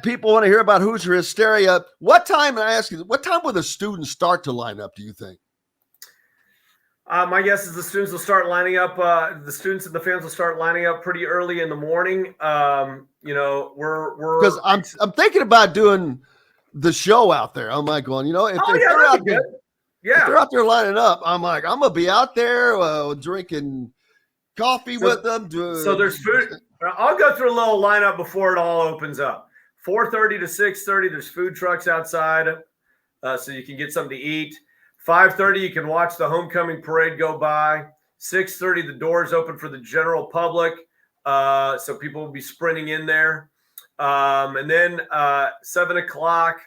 People want to hear about Hoosier Hysteria. What time, and I ask you, what time will the students start to line up, do you think? My guess is the students will start lining up. The students and the fans will start lining up pretty early in the morning. We're Because I'm thinking about doing the show out there. I'm like going, if yeah, they're out there, yeah, if they're out there lining up, I'm like, I'm gonna be out there drinking coffee with them. So there's food. I'll go through a little lineup before it all opens up. 4:30 to 6:30. There's food trucks outside, so you can get something to eat. 5:30, you can watch the homecoming parade go by. 6:30, the doors open for the general public, so people will be sprinting in there. And then 7 o'clock,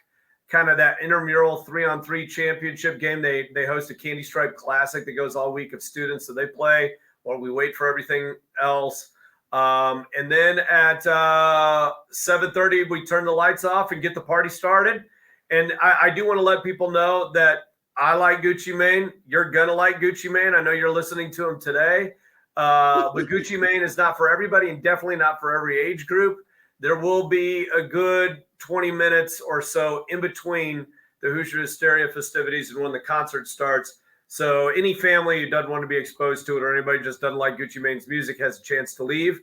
kind of that intramural 3-on-3 championship game. They host a Candy Stripe Classic that goes all week of students, so they play while we wait for everything else. And then at 7:30, we turn the lights off and get the party started. And I do want to let people know that I like Gucci Mane. You're going to like Gucci Mane. I know you're listening to him today. But Gucci Mane is not for everybody and definitely not for every age group. There will be a good 20 minutes or so in between the Hoosier Hysteria festivities and when the concert starts. So any family who doesn't want to be exposed to it or anybody who just doesn't like Gucci Mane's music has a chance to leave.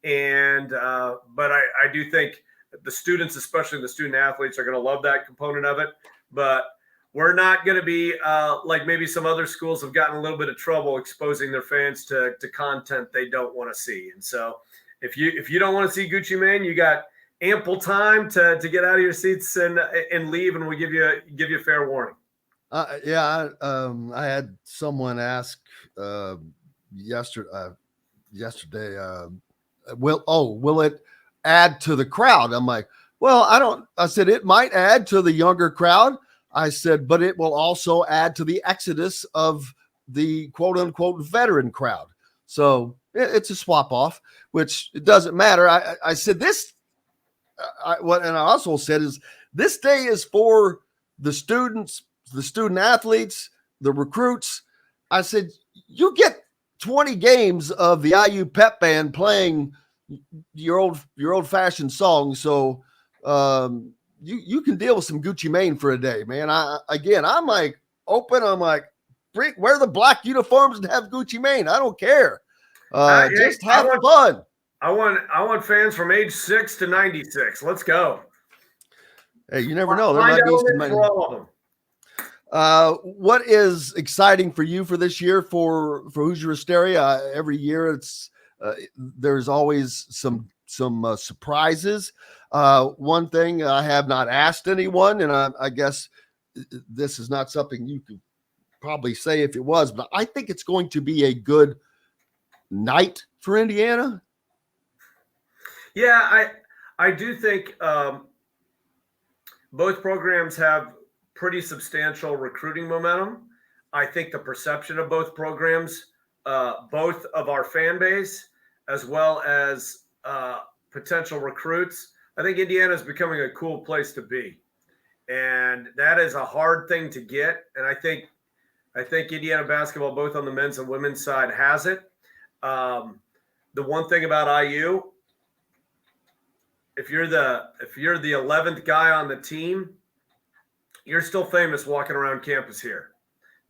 And but I do think the students, especially the student athletes, are going to love that component of it. But we're not going to be like maybe some other schools have gotten a little bit of trouble exposing their fans to content they don't want to see. And so if you don't want to see Gucci Mane, you got ample time to get out of your seats and leave, and we give you fair warning. I had someone ask yesterday. Will it add to the crowd? I'm like, well, I said it might add to the younger crowd. I said, but it will also add to the exodus of the quote unquote veteran crowd. So it's a swap off, which it doesn't matter. I said this, and I also said is this day is for the students, the student athletes, the recruits. I said, you get 20 games of the IU pep band playing your old fashioned songs. So, you can deal with some Gucci Mane for a day, man. I'm like open. I'm like, wear the black uniforms and have Gucci Mane. I don't care. Just have fun. I want fans from age 6 to 96. Let's go. Hey, you never know. There might be some for all of them. What is exciting for you for this year for Hoosier Hysteria? Every year there's always some surprises. One thing I have not asked anyone, and I guess this is not something you could probably say if it was, but I think it's going to be a good night for Indiana. Yeah, I do think both programs have pretty substantial recruiting momentum. I think the perception of both programs, both of our fan base, as well as potential recruits, I think Indiana is becoming a cool place to be. And that is a hard thing to get. And I think Indiana basketball, both on the men's and women's side, has it. The one thing about IU, if you're the 11th guy on the team, you're still famous walking around campus here.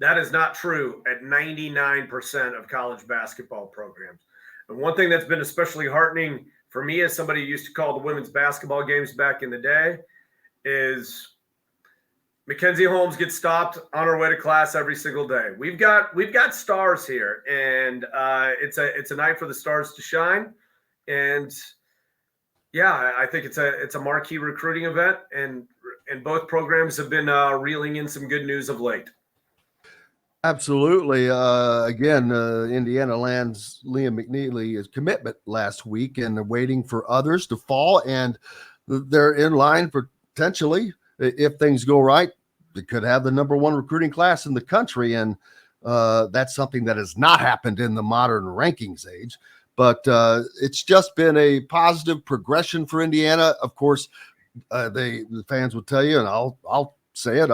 That is not true at 99% of college basketball programs. And one thing that's been especially heartening for me as somebody who used to call the women's basketball games back in the day is Mackenzie Holmes gets stopped on her way to class every single day. We've got stars here, and it's a night for the stars to shine. And yeah, I think it's a marquee recruiting event, and both programs have been reeling in some good news of late. Absolutely. Again, Indiana lands Liam McNeely's commitment last week, and they're waiting for others to fall, and they're in line for potentially, if things go right, they could have the number one recruiting class in the country, and that's something that has not happened in the modern rankings age. But it's just been a positive progression for Indiana. Of course, the fans will tell you, and I'll say it.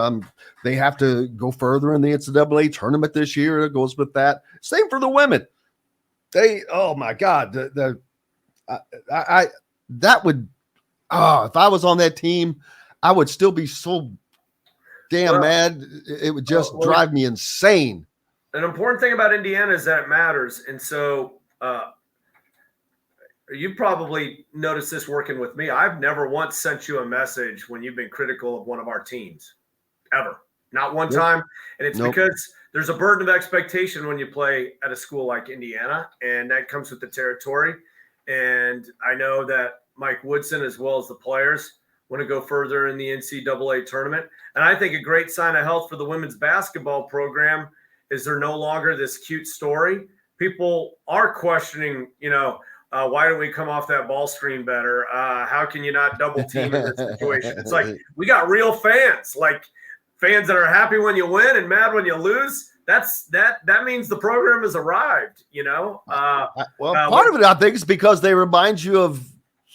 They have to go further in the NCAA tournament this year. It goes with that. Same for the women. Oh my God, that would if I was on that team, I would still be so damn mad. It would just drive me insane. An important thing about Indiana is that it matters. And so you probably noticed this working with me. I've never once sent you a message when you've been critical of one of our teams, ever. Not one time. And it's because there's a burden of expectation when you play at a school like Indiana, and that comes with the territory. And I know that Mike Woodson, as well as the players, want to go further in the NCAA tournament. And I think a great sign of health for the women's basketball program is they're no longer this cute story. People are questioning, why don't we come off that ball screen better? How can you not double team in this situation? It's like we got real fans, like fans that are happy when you win and mad when you lose. That means the program has arrived, part of it, I think, is because they remind you of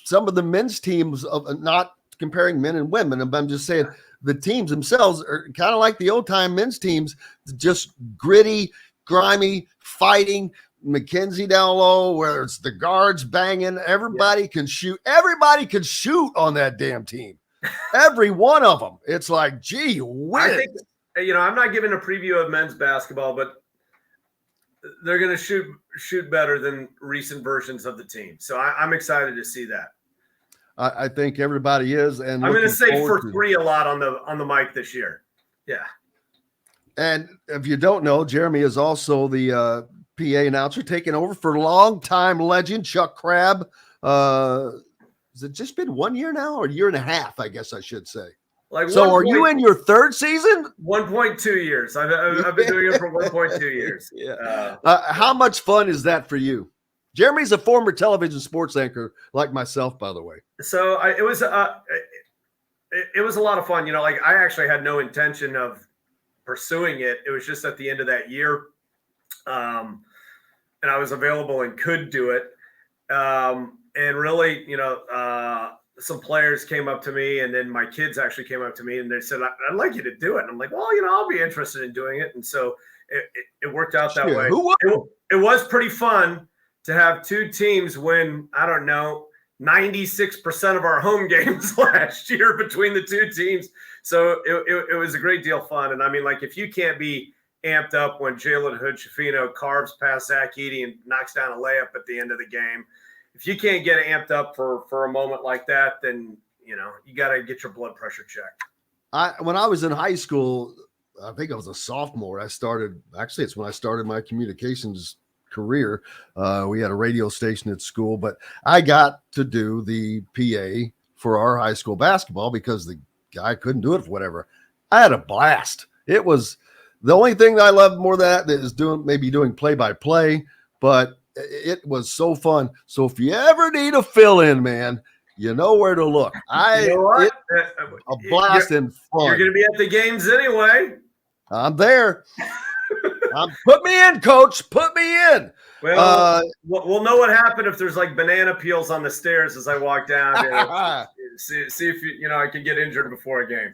some of the men's teams, of not comparing men and women. I'm just saying the teams themselves are kind of like the old time men's teams, just gritty, grimy, fighting. McKenzie down low, where it's the guards banging. Everybody can shoot. Everybody can shoot on that damn team. Every one of them. It's like, gee whiz. I think, I'm not giving a preview of men's basketball, but they're going to shoot better than recent versions of the team. So I'm excited to see that. I think everybody is. And I'm going to say for three a lot on the mic this year. Yeah. And if you don't know, Jeremy is also the PA announcer, taking over for longtime legend Chuck Crabb. Has it just been 1 year now, or a year and a half? I guess I should say. So, are you in your third season? 1.2 years. I've been doing it for 1.2 years. Yeah. How much fun is that for you? Jeremy's a former television sports anchor, like myself, by the way. So it was a lot of fun. I actually had no intention of pursuing it. It was just at the end of that year. And I was available and could do it. And really, some players came up to me, and then my kids actually came up to me and they said, I'd like you to do it. And I'm like, well, I'll be interested in doing it. And so it worked out that way. It was pretty fun to have two teams win, 96% of our home games last year between the two teams. So it was a great deal of fun. And if you can't be amped up when Jalen Hood-Schifino carves past Zach Edey and knocks down a layup at the end of the game, if you can't get amped up for a moment like that, then, you got to get your blood pressure checked. When I was in high school, I think I was a sophomore. It's when I started my communications career. We had a radio station at school, but I got to do the PA for our high school basketball because the guy couldn't do it for whatever. I had a blast. It was the only thing that I loved more than that is doing play-by-play, but it was so fun. So if you ever need a fill-in, man, you know where to look. A blast and fun. You're going to be at the games anyway. I'm there. Put me in, coach. Put me in. Well, we'll know what happened if there's like banana peels on the stairs as I walk down. See if I can get injured before a game.